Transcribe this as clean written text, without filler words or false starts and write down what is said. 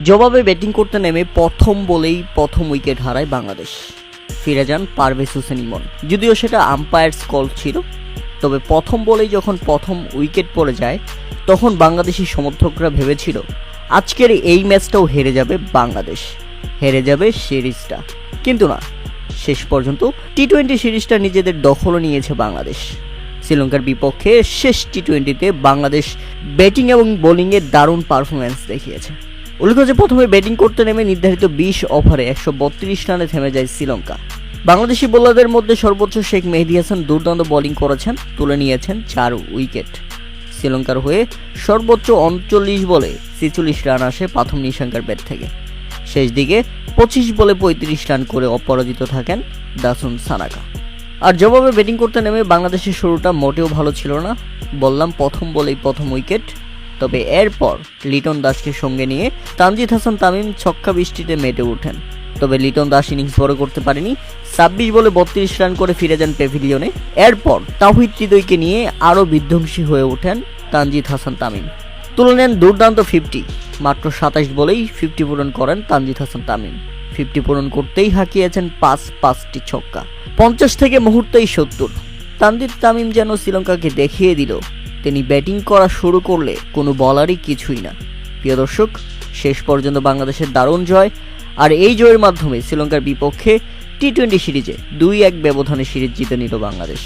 জবাবে ব্যাটিং করতে নেমে প্রথম বলেই প্রথম উইকেট হারায় বাংলাদেশ। ফিরে যান পারভেজ হোসেন ইমন। যদিও সেটা আম্পায়ার্স কল ছিল, তবে প্রথম বলেই যখন প্রথম উইকেট পড়ে যায় তখন বাংলাদেশি সমর্থকরা ভেবেছিল আজকের এই ম্যাচটাও হেরে যাবে বাংলাদেশ, হেরে যাবে সিরিজটা। কিন্তু না, শেষ পর্যন্ত টি-20 সিরিজটা নিজেদের দখলে নিয়েছে বাংলাদেশ। শ্রীলঙ্কার বিপক্ষে শেষ টি-20তে বাংলাদেশ ব্যাটিং এবং বোলিংয়ে দারুণ পারফরম্যান্স দেখিয়েছে। উল্লেখ্য যে প্রথমে ব্যাটিং করতে নেমে নির্ধারিত 20 ওভারে 132 রানে থেমে যায় শ্রীলঙ্কা। বাংলাদেশি বোলারদের মধ্যে সর্বোচ্চ শেখ মেহেদী হাসান দুর্দান্ত বোলিং করেছেন, তুলে নিয়েছেন 4 উইকেট। শ্রীলঙ্কার হয়ে সর্বোচ্চ 39 বলে 46 রান আসে প্রথম নিশাঙ্কার ব্যাট থেকে। শেষ দিকে 25 বলে 35 রান করে অপরাজিত থাকেন দাসুন সানাকা। আর জবাবে ব্যাটিং করতে নেমে বাংলাদেশের শুরুটা মোটেও ভালো ছিল না। বললাম প্রথম বলেই প্রথম উইকেট। তবে এরপর লিটন দাসকে সঙ্গে নিয়ে তানজিদ হাসান তামিম ছক্কা বৃষ্টিতে মেতে ওঠেন। তবে লিটন দাস ইনিংস বড় করতে পারেনি। 26 বলে 32 রান করে ফিরে যান প্যাভিলিয়নে। এরপর তাওহিদ হৃদয়কে নিয়ে আরও বিধ্বংসী হয়ে ওঠেন তানজিদ হাসান তামিম। তুলে নেন দুর্দান্ত 50। মাত্র 27 বলেই 50 পূরণ করেন তানজিদ হাসান তামিম। 50 পূরণ করতেই হাঁকিয়েছেন 5টি ছক্কা। 50 থেকে মুহূর্তেই 70। তানজিদ তামিম যেন শ্রীলঙ্কাকে দেখিয়ে দিল তিনি ব্যাটিং করা শুরু করলে কোনো বলারই কিছুই না। প্রিয় দর্শক, শেষ পর্যন্ত বাংলাদেশের দারুণ জয়। আর এই জয়ের মাধ্যমে শ্রীলঙ্কার বিপক্ষে টি-20 সিরিজে 2-1 ব্যবধানে সিরিজ জিতে নিল বাংলাদেশ।